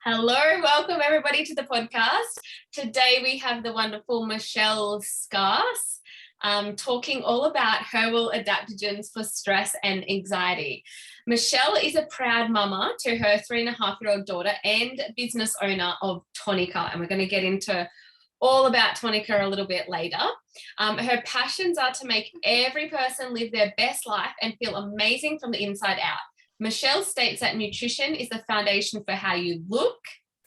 Hello, welcome everybody to the podcast. Today we have the wonderful Michele Scarce talking all about herbal adaptogens for stress and anxiety. Michele is a proud mama to her 3.5-year-old daughter and business owner of Tonika, and we're going to get into all about Tonika a little bit later. Her passions are to make every person live their best life and feel amazing from the inside out. Michele states that nutrition is the foundation for how you look,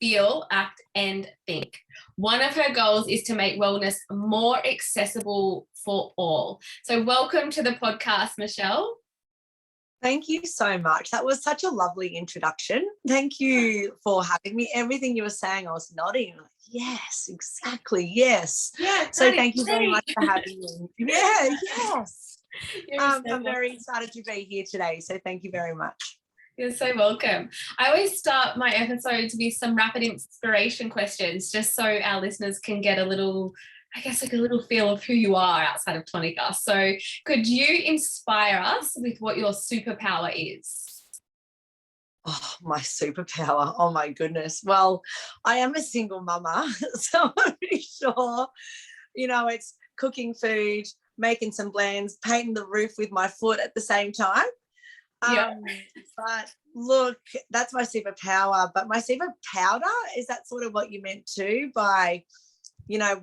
feel, act, and think. One of her goals is to make wellness more accessible for all. So welcome to the podcast, Michele. Thank you so much. That was such a lovely introduction. Thank you for having me. Everything you were saying, I was nodding. Like, yes, exactly. Yes. Yeah. So thank you very much for having me. Yeah, yes. I'm very excited to be here today. So thank you very much. You're so welcome. I always start my episodes with some rapid inspiration questions, just so our listeners can get a little, I guess, like a little feel of who you are outside of Tonika. So could you inspire us with what your superpower is? Oh, my superpower. Oh, my goodness. Well, I am a single mama, so I'm pretty sure, it's cooking food, making some blends, painting the roof with my foot at the same time. Yeah. But look, that's my superpower. But my super powder, is that sort of what you meant too by,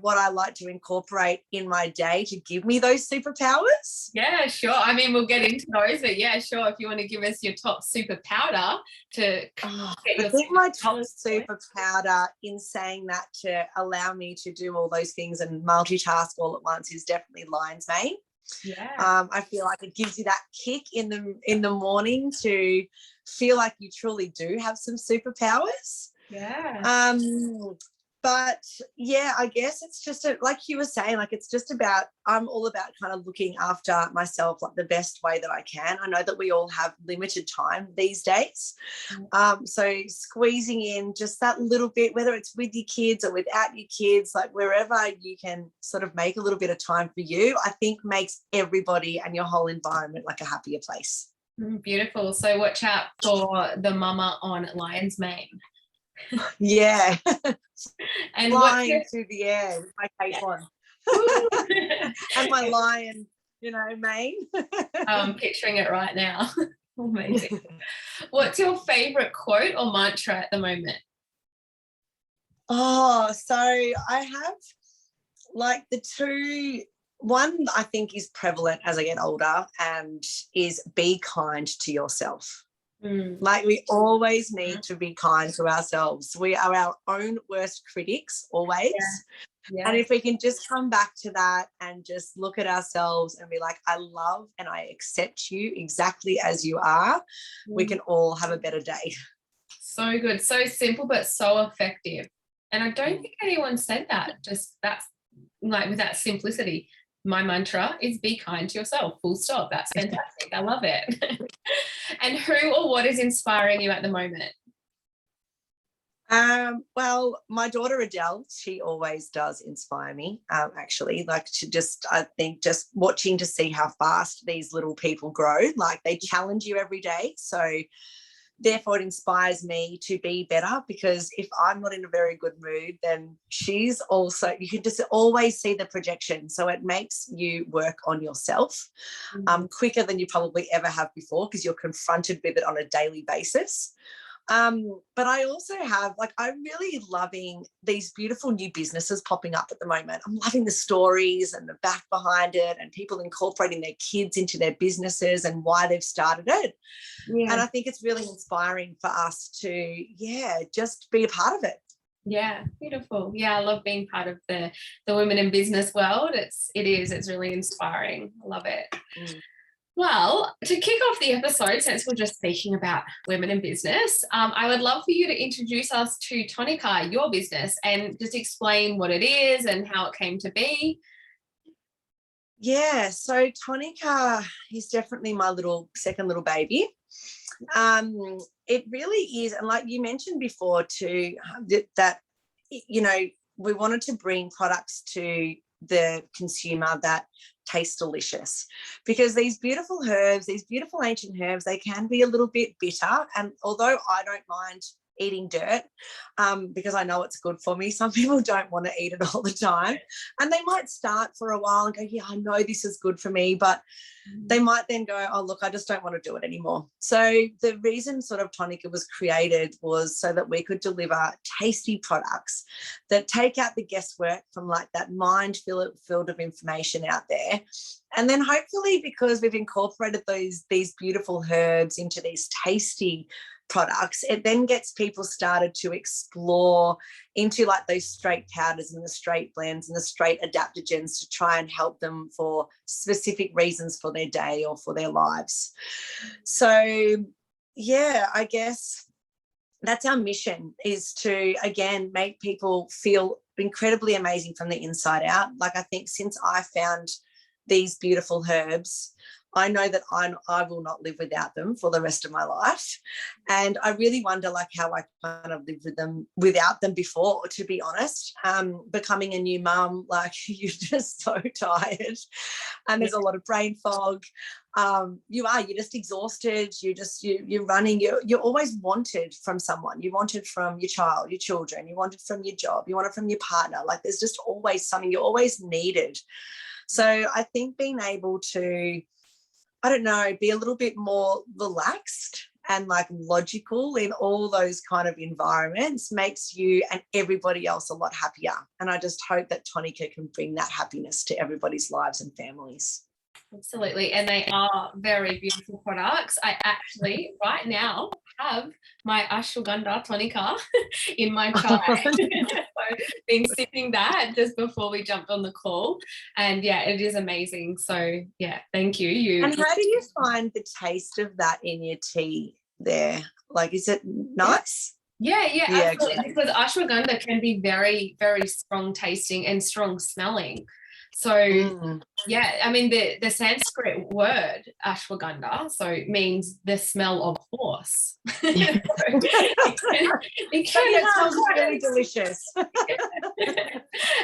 what I like to incorporate in my day to give me those superpowers? Yeah, sure. I mean, we'll get into those, but yeah, sure. If you want to give us your top super powder to I think my top super powder, in saying that, to allow me to do all those things and multitask all at once, is definitely lion's mane. Yeah. I feel like it gives you that kick in the morning to feel like you truly do have some superpowers. Yeah. But yeah, I guess it's just like you were saying, like it's just about, I'm all about kind of looking after myself like the best way that I can. I know that we all have limited time these days. So squeezing in just that little bit, whether it's with your kids or without your kids, like wherever you can sort of make a little bit of time for you, I think makes everybody and your whole environment like a happier place. Beautiful. So watch out for the mama on lion's mane. Yeah. And flying through the air with my cape on. And my lion, mane. I'm picturing it right now. Amazing. What's your favorite quote or mantra at the moment? Oh, so I have like the two. One I think is prevalent as I get older, and is be kind to yourself. Like we always need to be kind to ourselves. We are our own worst critics always. Yeah. And if we can just come back to that and just look at ourselves and be like, I love and I accept you exactly as you are, we can all have a better day. So good. So simple, but so effective. And I don't think anyone said that. Just that's like with that simplicity. My mantra is be kind to yourself, full stop. That's fantastic. I love it. And who or what is inspiring you at the moment? Well, my daughter Adele, she always does inspire me, actually. Like I think just watching to see how fast these little people grow, like they challenge you every day. So therefore it inspires me to be better, because if I'm not in a very good mood, then she's also, you can just always see the projection. So it makes you work on yourself quicker than you probably ever have before, because you're confronted with it on a daily basis. But I also have, like, I'm really loving these beautiful new businesses popping up at the moment. I'm loving the stories and the back behind it, and people incorporating their kids into their businesses and why they've started it. Yeah. And I think it's really inspiring for us to, just be a part of it. Yeah, beautiful. Yeah, I love being part of the women in business world. It's really inspiring. I love it. Well, to kick off the episode, since we're just speaking about women in business, I would love for you to introduce us to Tonika, your business, and just explain what it is and how it came to be. Yeah, so Tonika is definitely my second little baby. It really is, and like you mentioned before too, that we wanted to bring products to the consumer that taste delicious, because these beautiful herbs, these beautiful ancient herbs, they can be a little bit bitter, and although I don't mind eating dirt because I know it's good for me. Some people don't want to eat it all the time, and they might start for a while and go, yeah, I know this is good for me, but they might then go, oh, look, I just don't want to do it anymore. So the reason sort of Tonika was created was so that we could deliver tasty products that take out the guesswork from like that field of information out there. And then hopefully, because we've incorporated these beautiful herbs into these tasty products, it then gets people started to explore into like those straight powders and the straight blends and the straight adaptogens to try and help them for specific reasons for their day or for their lives. So yeah, I guess that's our mission, is to again make people feel incredibly amazing from the inside out. Like, I think since I found these beautiful herbs, I know that I will not live without them for the rest of my life. And I really wonder like how I kind of lived without them before, to be honest. Becoming a new mum, like you're just so tired and there's a lot of brain fog. You're just exhausted. You're running. You're always wanted from someone. You wanted from your child, your children. You wanted from your job. You wanted from your partner. Like, there's just always something. You're always needed. So I think being able to, I don't know, be a little bit more relaxed and like logical in all those kind of environments makes you and everybody else a lot happier. And I just hope that Tonika can bring that happiness to everybody's lives and families. Absolutely. And they are very beautiful products. I actually right now have my ashwagandha tonica in my chai. So been sipping that just before we jumped on the call, and yeah, it is amazing. So yeah, thank you. And how do you find the taste of that in your tea there? Like, is it nice? Yeah, absolutely. Exactly. Because ashwagandha can be very, very strong tasting and strong smelling. So yeah, I mean the Sanskrit word ashwagandha means the smell of horse. It sounds really delicious.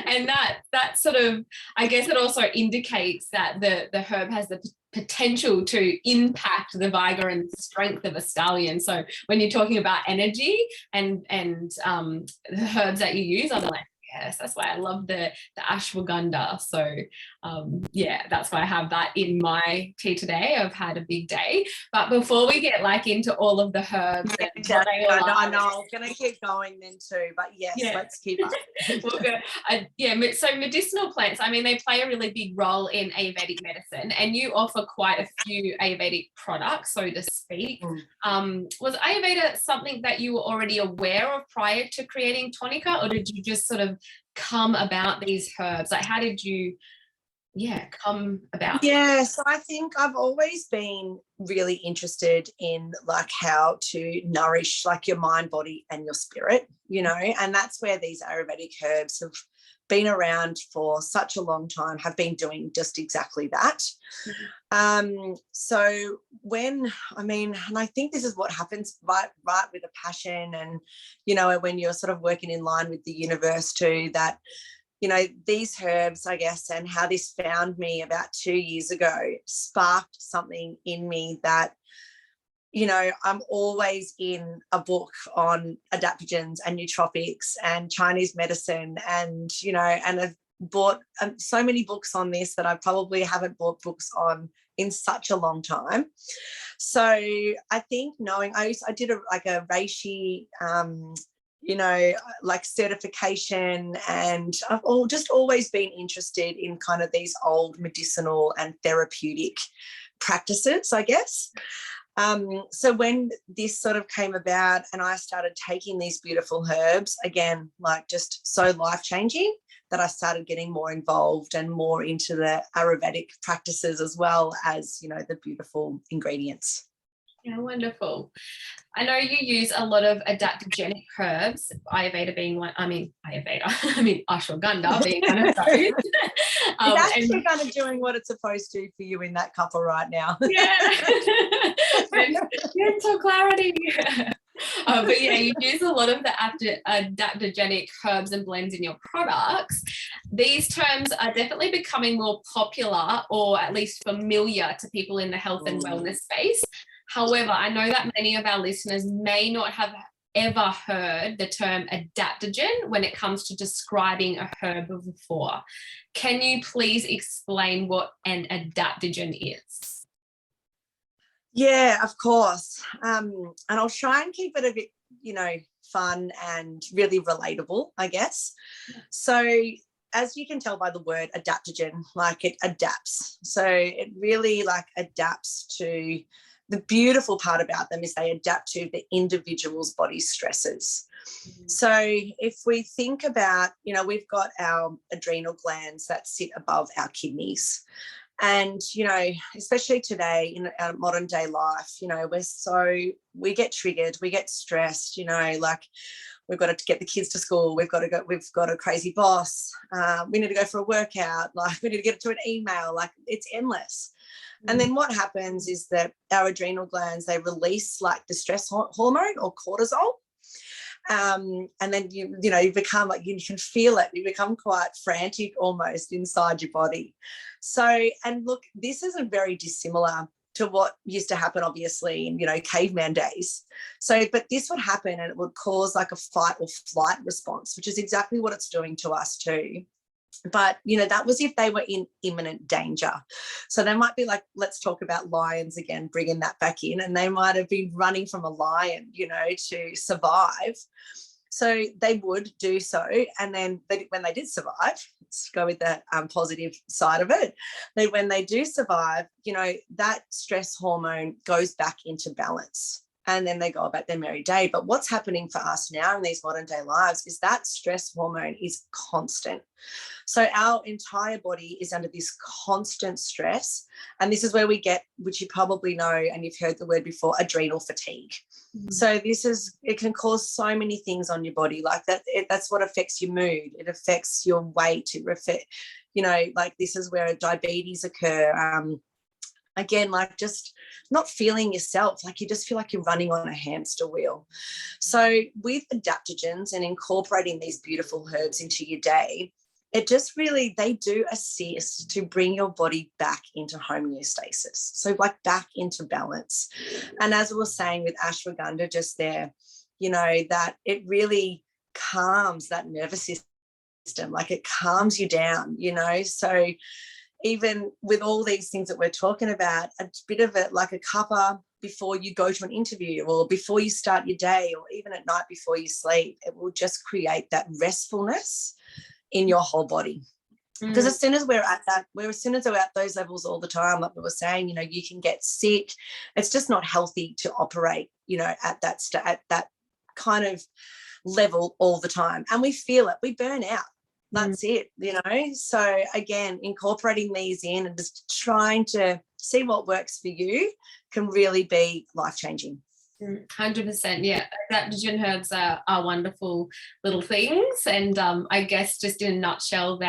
And that sort of, I guess it also indicates that the herb has the potential to impact the vigor and strength of a stallion. So when you're talking about energy and the herbs that you use, I'm like, yes, that's why I love the ashwagandha. So yeah, that's why I have that in my tea today. I've had a big day. But before we get like into all of the herbs, I know I was going to keep going then too, but yes, let's keep up. So medicinal plants, I mean, they play a really big role in Ayurvedic medicine, and you offer quite a few Ayurvedic products, so to speak. Was Ayurveda something that you were already aware of prior to creating Tonika, or did you just sort of come about these herbs? Like, how did you come about? So I think I've always been really interested in like how to nourish like your mind, body and your spirit, and that's where these Ayurvedic herbs have been around for such a long time, have been doing just exactly that. So and I think this is what happens right with a passion, and when you're sort of working in line with the universe too, that these herbs, I guess, and how this found me about 2 years ago sparked something in me that I'm always in a book on adaptogens and nootropics and Chinese medicine, and and I've bought so many books on this that I probably haven't bought books on in such a long time. So I think I did a reishi like certification, and I've just always been interested in kind of these old medicinal and therapeutic practices, I guess. So when this sort of came about and I started taking these beautiful herbs, again, like just so life-changing, that I started getting more involved and more into the Ayurvedic practices as well as, the beautiful ingredients. Yeah, wonderful. I know you use a lot of adaptogenic herbs, Ayurveda being one. Ashwagandha being one of those. It's actually kind of doing what it's supposed to for you in that couple right now. Yeah. Mental clarity. But yeah, you use a lot of the adaptogenic herbs and blends in your products. These terms are definitely becoming more popular, or at least familiar to people in the health and wellness space. However, I know that many of our listeners may not have ever heard the term adaptogen when it comes to describing a herb before. Can you please explain what an adaptogen is? Yeah, of course. And I'll try and keep it a bit, fun and really relatable, I guess. So as you can tell by the word adaptogen, like it adapts. So it really like adapts to, the beautiful part about them is they adapt to the individual's body stresses. So if we think about, we've got our adrenal glands that sit above our kidneys. And, especially today in our modern day life, we get triggered, we get stressed, like we've got to get the kids to school, we've got a crazy boss, we need to go for a workout, like we need to get to an email, like it's endless. And then what happens is that our adrenal glands, they release like the stress hormone or cortisol. And then you become like, you can feel it, you become quite frantic almost inside your body. So, and look, this isn't very dissimilar to what used to happen obviously in caveman days. So but this would happen and it would cause like a fight or flight response, which is exactly what it's doing to us too. But that was if they were in imminent danger. So they might be like, let's talk about lions again, bringing that back in, and they might have been running from a lion to survive. So they would do so, and then when they did survive, let's go with the positive side of it, when they do survive, that stress hormone goes back into balance. And then they go about their merry day. But what's happening for us now in these modern day lives is that stress hormone is constant. So our entire body is under this constant stress. And this is where we get, which you probably know, and you've heard the word before, adrenal fatigue. So it can cause so many things on your body like that. That's what affects your mood. It affects your weight. It affects, like this is where diabetes occur. Again, like just not feeling yourself, like you just feel like you're running on a hamster wheel. So with adaptogens and incorporating these beautiful herbs into your day, it just really, they do assist to bring your body back into homeostasis. So like back into balance. And as I was saying with ashwagandha just there, that it really calms that nervous system, like it calms you down, so even with all these things that we're talking about, a bit of it like a cuppa before you go to an interview or before you start your day or even at night before you sleep, it will just create that restfulness in your whole body. Because as soon as we're at those levels all the time, like we were saying, you can get sick. It's just not healthy to operate, at that kind of level all the time. And we feel it, we burn out. That's it, So again, incorporating these in and just trying to see what works for you can really be life-changing. 100%. Yeah, adaptogen herbs are wonderful little things, and I guess just in a nutshell,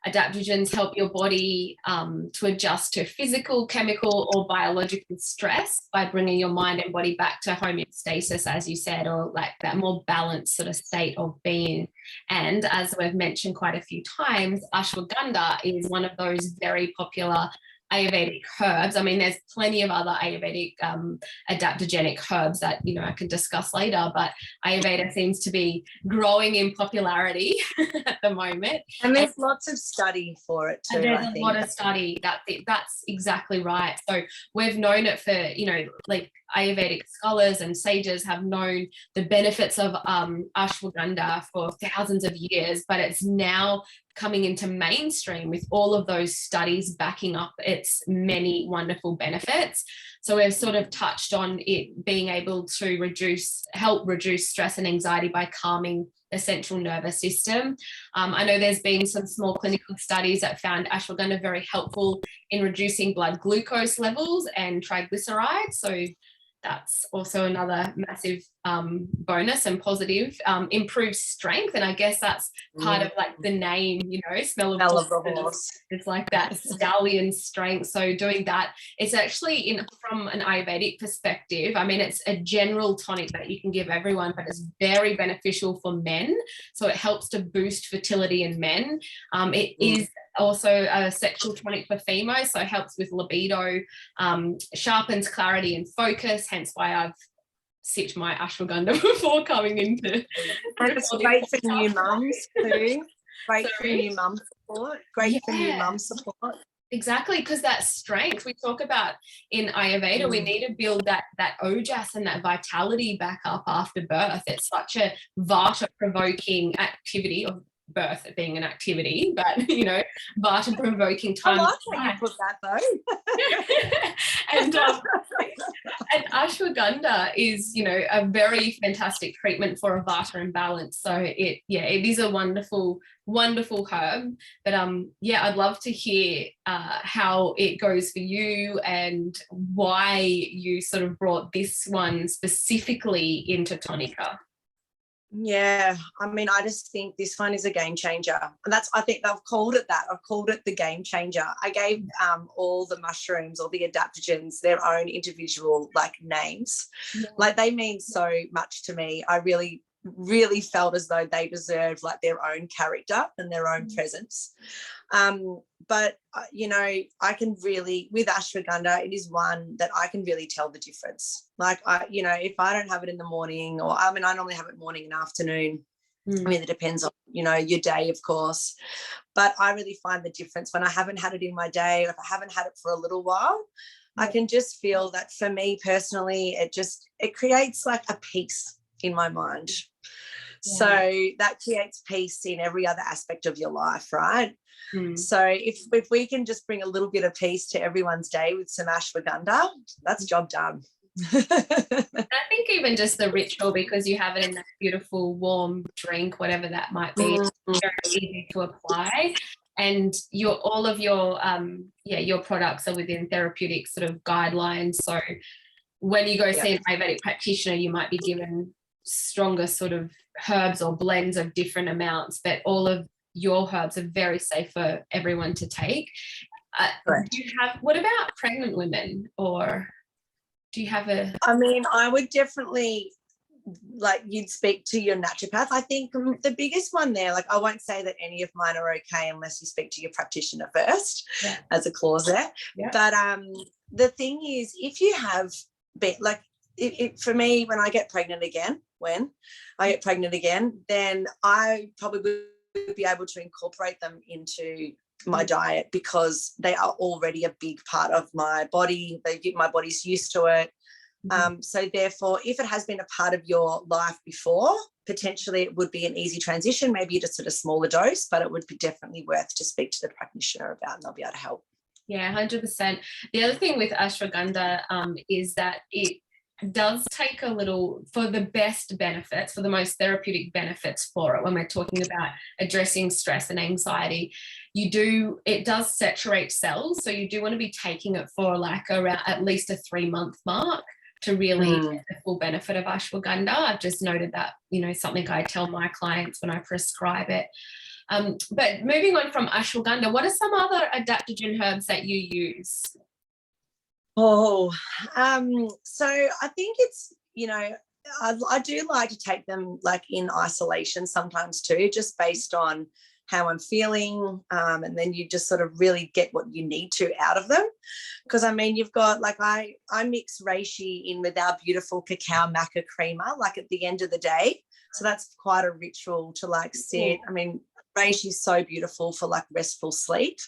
adaptogens help your body to adjust to physical, chemical, or biological stress by bringing your mind and body back to homeostasis, as you said, or like that more balanced sort of state of being. And as we've mentioned quite a few times, ashwagandha is one of those very popular Ayurvedic herbs. I mean, there's plenty of other Ayurvedic adaptogenic herbs that, I can discuss later, but Ayurveda seems to be growing in popularity at the moment. And there's lots of study for it too. And there's a lot of study. That's exactly right. So we've known it for, like Ayurvedic scholars and sages have known the benefits of ashwagandha for thousands of years, but it's now coming into mainstream with all of those studies backing up its many wonderful benefits. So we've sort of touched on it being able to help reduce stress and anxiety by calming the central nervous system. I know there's been some small clinical studies that found ashwagandha very helpful in reducing blood glucose levels and triglycerides. So that's also another massive bonus and positive. Improved strength, and I guess that's part of like the name, smell of horse. It's like that stallion strength. So doing that, it's actually from an Ayurvedic perspective, I mean, it's a general tonic that you can give everyone, but it's very beneficial for men. So it helps to boost fertility in men. It is also a sexual tonic for females, so it helps with libido, sharpens clarity and focus, hence why I've sipped my ashwagandha before coming into. And it's great for new mums too. Great for new mum support. Great for new mum support. Exactly, because that strength we talk about in Ayurveda, we need to build that ojas and that vitality back up after birth. It's such a vata-provoking activity, of birth being an activity, but you know, vata-provoking time. I like how you put that though. And ashwagandha is, you know, a very fantastic treatment for a vata imbalance. So it is a wonderful herb. But I'd love to hear how it goes for you and why you sort of brought this one specifically into Tonika. Yeah, I mean, I just think this one is a game changer. And I think I've called it that. I've called it the game changer. I gave all the mushrooms or the adaptogens their own individual names. Yeah. Like, they mean so much to me. I really, really felt as though they deserved their own character and their own presence. But, you know, I can really, with ashwagandha, it is one that I can really tell the difference. You know, if I don't have it in the morning, or I normally have it morning and afternoon. I mean, it depends on, you know, your day, of course. But I really find the difference when I haven't had it in my day, or if I haven't had it for a little while. I can just feel that for me personally, it creates a peace in my mind. Yeah. So that creates peace in every other aspect of your life, right? So if we can just bring a little bit of peace to everyone's day with some ashwagandha, that's job done. I think even just the ritual, because you have it in that beautiful warm drink, whatever that might be, it's very easy to apply. And all of your products are within therapeutic sort of guidelines. So when you go see an Ayurvedic practitioner, you might be given stronger sort of herbs or blends of different amounts, but all of your herbs are very safe for everyone to take. What about pregnant women, or do you have I mean, I would definitely, you'd speak to your naturopath. I think the biggest one there, I won't say that any of mine are okay unless you speak to your practitioner first, as a clause there. But the thing is, if you have for me, when I get pregnant again, then I probably would be able to incorporate them into my diet, because they are already a big part of my body. My body's used to it. So therefore, if it has been a part of your life before, potentially it would be an easy transition, maybe just at a smaller dose, but it would be definitely worth to speak to the practitioner about, and they'll be able to help. Yeah, 100%. The other thing with ashwagandha is that it does take a little, for the best benefits, for the most therapeutic benefits for it, when we're talking about addressing stress and anxiety, it does saturate cells. So you do want to be taking it for around at least a 3-month mark to really get the full benefit of ashwagandha. I've just noted that, you know, something I tell my clients when I prescribe it. But moving on from ashwagandha, what are some other adaptogen herbs that you use? So I think it's, you know, I do like to take them in isolation sometimes too, just based on how I'm feeling, and then you just sort of really get what you need to out of them. Because I mean, you've got I mix reishi in with our beautiful cacao maca creamer at the end of the day, so that's quite a ritual to sit. I mean, reishi is so beautiful for restful sleep.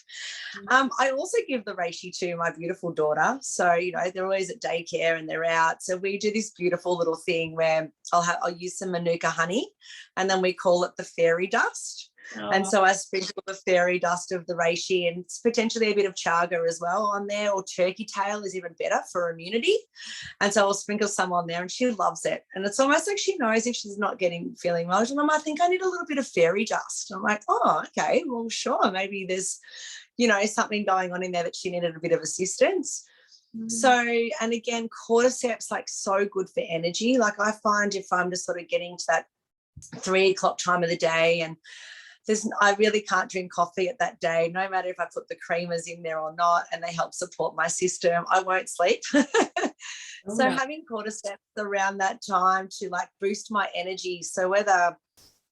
I also give the reishi to my beautiful daughter, so you know, they're always at daycare and they're out, so we do this beautiful little thing where I'll use some manuka honey, and then we call it the fairy dust. And so I sprinkle the fairy dust of the reishi, and it's potentially a bit of chaga as well on there, or turkey tail is even better for immunity. And so I'll sprinkle some on there, and she loves it. And it's almost like she knows if she's not feeling well. She's like, I think I need a little bit of fairy dust. And I'm like, oh, okay, well, sure. Maybe there's, you know, something going on in there that she needed a bit of assistance. So, and again, cordyceps, so good for energy. I find if I'm just sort of getting to that 3 o'clock time of the day, and I really can't drink coffee at that day, no matter if I put the creamers in there or not, and they help support my system, I won't sleep. So having cordyceps around that time to boost my energy. So whether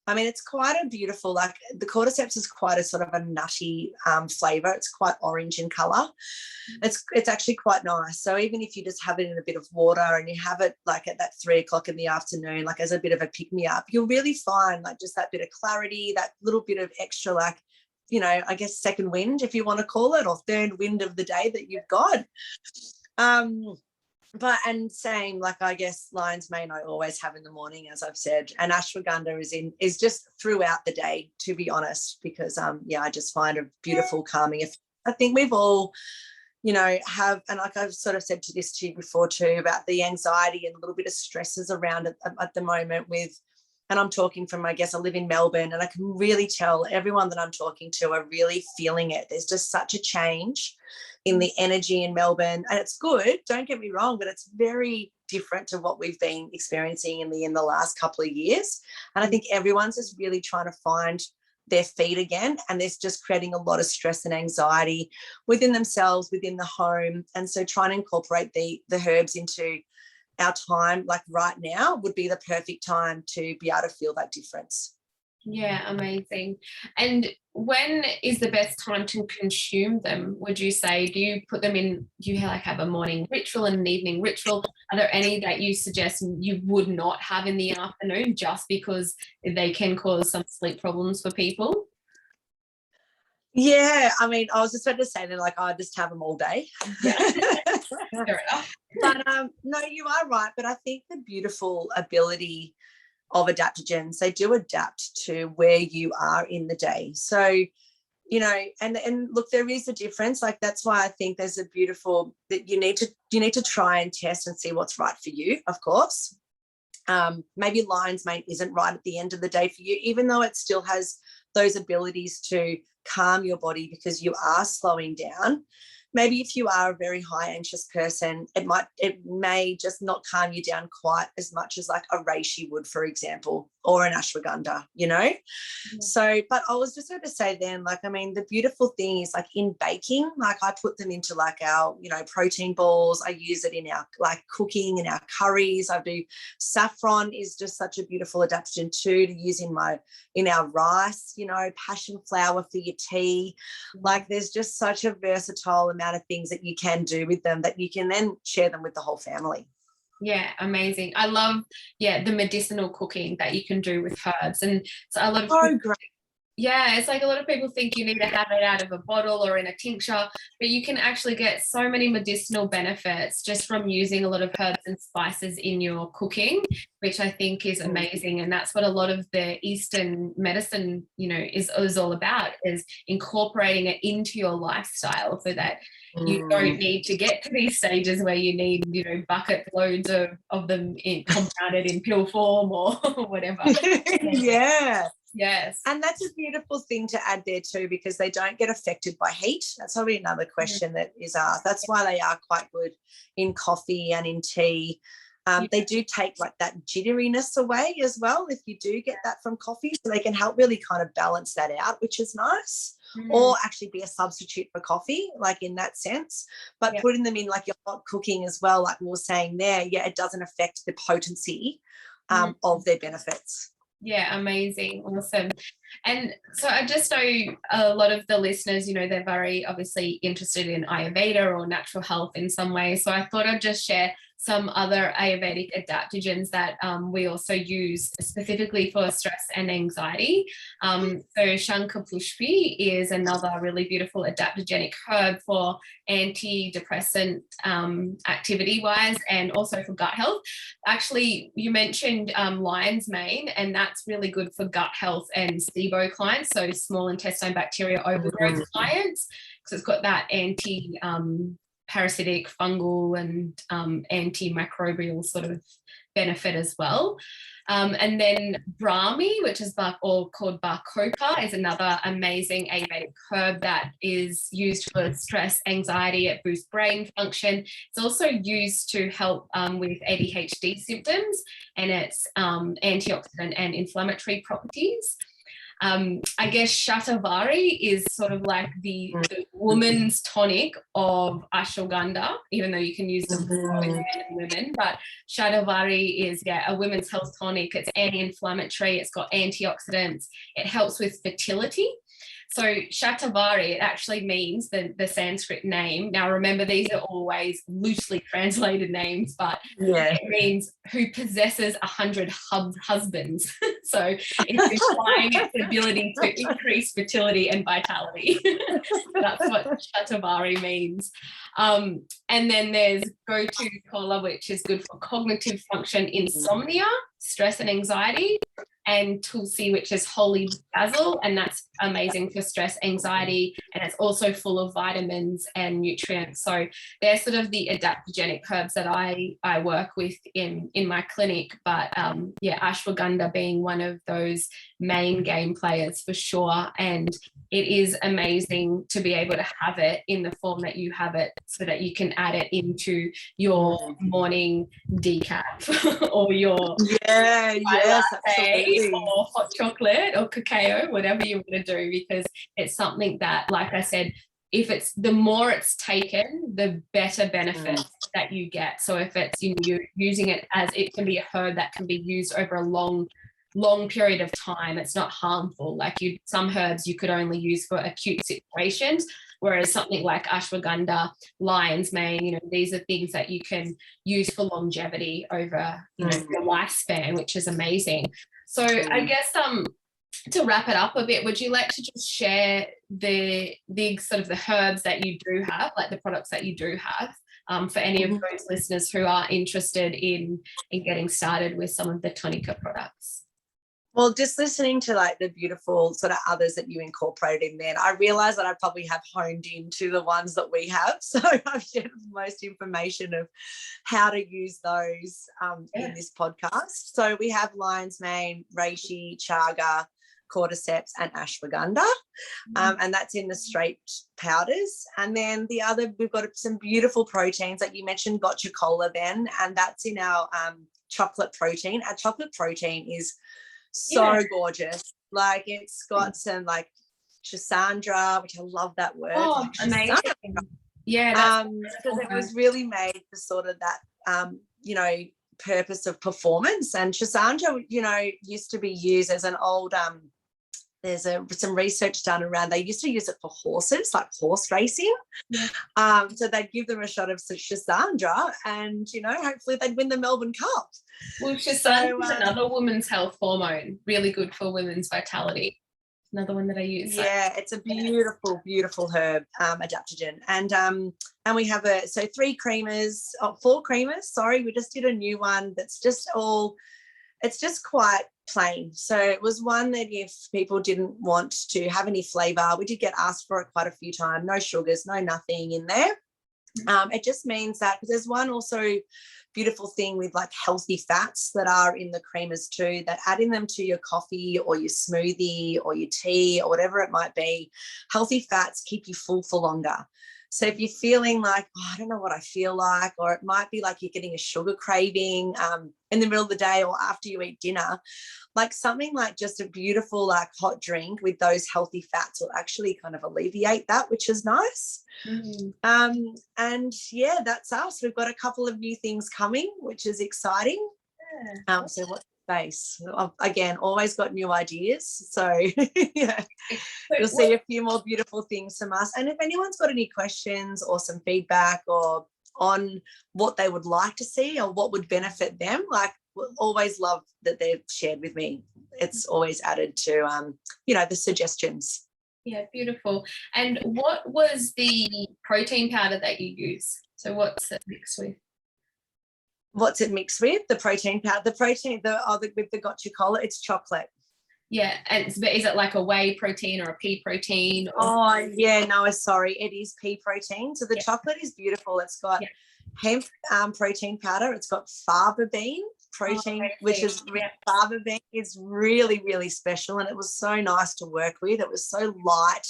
I mean, it's quite a beautiful, like the cordyceps is quite a sort of a nutty flavour. It's quite orange in colour. It's actually quite nice. So even if you just have it in a bit of water and you have it like at that 3 o'clock in the afternoon, like as a bit of a pick-me-up, you'll really find like just that bit of clarity, that little bit of extra, like, you know, I guess second wind, if you want to call it, or third wind of the day that you've got. But and same, like I guess lion's mane I always have in the morning, as I've said, and ashwagandha is just throughout the day, to be honest, because I just find a beautiful calming effect. I think we've all, you know, have, and like I've sort of said to you before too, about the anxiety and a little bit of stresses around it at the moment with, and I'm talking from, I guess I live in Melbourne, and I can really tell everyone that I'm talking to are really feeling it. There's just such a change in the energy in Melbourne, and it's good, don't get me wrong, but it's very different to what we've been experiencing in the last couple of years. And I think everyone's just really trying to find their feet again, and there's just creating a lot of stress and anxiety within themselves, within the home. And so trying to incorporate the herbs into our time, like right now, would be the perfect time to be able to feel that difference. Yeah, amazing. And when is the best time to consume them, would you say? Do you put them in, do you like have a morning ritual and an evening ritual? Are there any that you suggest you would not have in the afternoon just because they can cause some sleep problems for people? Yeah, I mean, I was just about to say that, like, I just have them all day. Yeah. Fair enough. But no, you are right. But I think the beautiful ability of adaptogens, they do adapt to where you are in the day. So, you know, and look, there is a difference. Like, that's why I think there's a beautiful, that you need to try and test and see what's right for you, of course. Maybe lion's mane isn't right at the end of the day for you, even though it still has those abilities to calm your body because you are slowing down. Maybe if you are a very high anxious person, it may just not calm you down quite as much as like a reishi would, for example, or an ashwagandha, you know? Mm-hmm. So, but I was just going to say then, like, I mean, the beautiful thing is like in baking, like I put them into like our, you know, protein balls. I use it in our like cooking and our curries. I do saffron is just such a beautiful adaptogen too to use in our rice, you know, passion flower for your tea. Like there's just such a versatile amount of things that you can do with them that you can then share them with the whole family. Yeah, amazing. I love, the medicinal cooking that you can do with herbs. And so a lot of great. Yeah, it's like a lot of people think you need to have it out of a bottle or in a tincture, but you can actually get so many medicinal benefits just from using a lot of herbs and spices in your cooking, which I think is amazing. And that's what a lot of the Eastern medicine, you know, is all about, is incorporating it into your lifestyle so that you don't need to get to these stages where you need, you know, bucket loads of them compounded in pill form or whatever. Yeah. Yes. And that's a beautiful thing to add there too, because they don't get affected by heat. That's probably another question that is asked. That's why they are quite good in coffee and in tea. They do take like that jitteriness away as well if you do get that from coffee. So they can help really kind of balance that out, which is nice. Or actually be a substitute for coffee, like in that sense. But putting them in like your hot cooking as well, like we were saying there, it doesn't affect the potency of their benefits. Yeah, amazing. Awesome. And so I just know a lot of the listeners, you know, they're very obviously interested in Ayurveda or natural health in some way. So I thought I'd just share some other Ayurvedic adaptogens that we also use specifically for stress and anxiety. So Shankapushpi is another really beautiful adaptogenic herb for antidepressant activity-wise and also for gut health. Actually, you mentioned lion's mane, and that's really good for gut health and SIBO clients, so small intestinal bacteria overgrowth clients, because it's got that parasitic, fungal, and antimicrobial sort of benefit as well. And then Brahmi, which is called Bacopa, is another amazing Ayurvedic herb that is used for stress, anxiety. It boosts brain function. It's also used to help with ADHD symptoms, and its antioxidant and inflammatory properties. I guess Shatavari is sort of like the woman's tonic of ashwagandha, even though you can use them for both men and women. But Shatavari is a women's health tonic. It's anti-inflammatory. It's got antioxidants. It helps with fertility. So Shatavari, it actually means the Sanskrit name. Now, remember, these are always loosely translated names, but it means who possesses 100 husbands. So it's implying its ability to increase fertility and vitality. That's what Shatavari means. And then there's Go-To Kola, which is good for cognitive function, insomnia, stress and anxiety, and Tulsi, which is holy basil, and that's amazing for stress, anxiety, and it's also full of vitamins and nutrients. So they're sort of the adaptogenic herbs that I work with in my clinic. But ashwagandha being one of those main game players for sure. And it is amazing to be able to have it in the form that you have it, so that you can add it into your morning decaf or your latte or hot chocolate or cacao, whatever you want to do, because it's something that, like I said, the more it's taken, the better benefits that you get. So if it's, you're using it as, it can be a herb that can be used over a long period of time. It's not harmful. Like some herbs you could only use for acute situations, whereas something like ashwagandha, lion's mane, these are things that you can use for longevity over your lifespan, which is amazing. So I guess to wrap it up a bit, would you like to just share the sort of the herbs that you do have, like the products that you do have, for any of those listeners who are interested in getting started with some of the Tonika products? Well, just listening to like the beautiful sort of others that you incorporated in there, I realised that I probably have honed into the ones that we have. So I've shared most information of how to use those in this podcast. So we have lion's mane, reishi, chaga, cordyceps and ashwagandha, and that's in the straight powders. And then the other, we've got some beautiful proteins, like you mentioned, gotcha cola then, and that's in our chocolate protein. Our chocolate protein is so gorgeous. Like it's got some like Chisandra, which I love that word. Oh, like amazing. Yeah. Because it was really made for sort of that, purpose of performance. And Chisandra, used to be used as an old, there's some research done around, they used to use it for horses, like horse racing. So they'd give them a shot of Chisandra and, hopefully they'd win the Melbourne Cup. Well, Chisandra is another women's health hormone, really good for women's vitality. Another one that I use. Yeah, it's a beautiful, beautiful herb, adaptogen. And we have 4 creamers. Sorry, we just did a new one that's just it's just quite plain. So it was one that if people didn't want to have any flavour, we did get asked for it quite a few times. No sugars, no nothing in there. It just means that there's one also beautiful thing with like healthy fats that are in the creamers too, that adding them to your coffee or your smoothie or your tea or whatever it might be, healthy fats keep you full for longer. So if you're feeling like, I don't know what I feel like, or it might be like you're getting a sugar craving in the middle of the day or after you eat dinner, like something like just a beautiful like hot drink with those healthy fats will actually kind of alleviate that, which is nice. And yeah, that's us. We've got a couple of new things coming, which is exciting. So what's space? Again, always got new ideas. So yeah, you'll see a few more beautiful things from us. And if anyone's got any questions or some feedback or on what they would like to see or what would benefit them, like we'll always love that they've shared with me. It's always added to the suggestions. Yeah, beautiful. And what was the protein powder that you use? So what's it mixed with? What's it mixed with? The protein powder. The protein, with the gotcha cola, it's chocolate. Yeah, and is it like a whey protein or a pea protein? Oh, yeah, no, sorry. It is pea protein. So the chocolate is beautiful. It's got hemp protein powder. It's got fava bean protein, which is fava bean is really, really special. And it was so nice to work with. It was so light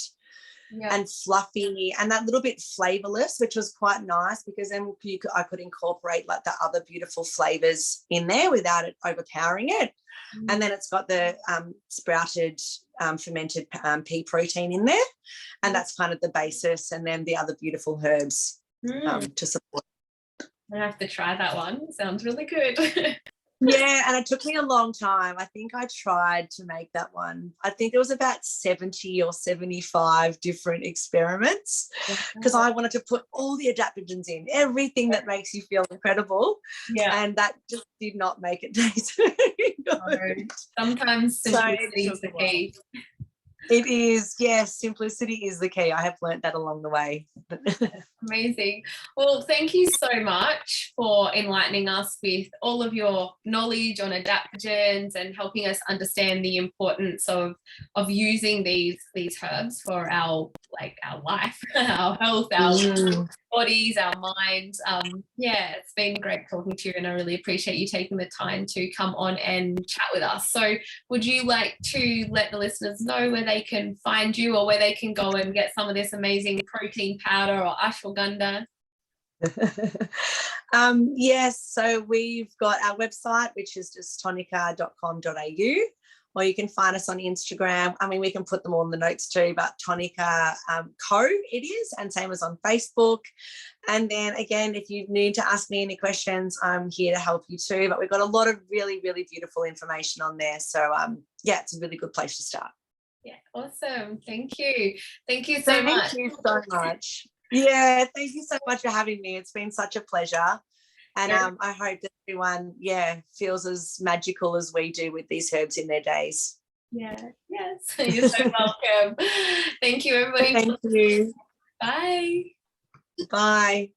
and fluffy and that little bit flavorless, which was quite nice because then I could incorporate like the other beautiful flavors in there without it overpowering it. And then it's got the sprouted fermented pea protein in there, and that's kind of the basis, and then the other beautiful herbs to support. I have to try that one. Sounds really good. Yeah, and it took me a long time. I think I tried to make that one. I think there was about 70 or 75 different experiments because I wanted to put all the adaptogens in, everything that makes you feel incredible. Yeah. And that just did not make it taste very good. Sometimes simplicity is the key. It is, yes, simplicity is the key. I have learned that along the way. Amazing. Well, thank you so much for enlightening us with all of your knowledge on adaptogens and helping us understand the importance of using these herbs for our life, our health, our bodies, our minds. Yeah, it's been great talking to you, and I really appreciate you taking the time to come on and chat with us. So would you like to let the listeners know where they can find you, or where they can go and get some of this amazing protein powder or ashwagandha? Yes, so we've got our website, which is just tonika.com.au, or you can find us on Instagram. I mean, we can put them all in the notes too, but Tonika Co it is, and same as on Facebook. And then again, if you need to ask me any questions, I'm here to help you too. But we've got a lot of really, really beautiful information on there. So yeah, it's a really good place to start. Yeah, awesome. Thank you. Thank you so much. Thank you so much. Yeah, thank you so much for having me. It's been such a pleasure. And I hope that everyone, feels as magical as we do with these herbs in their days. Yeah, yes. You're so welcome. Thank you, everybody. Thank you. Bye. Bye.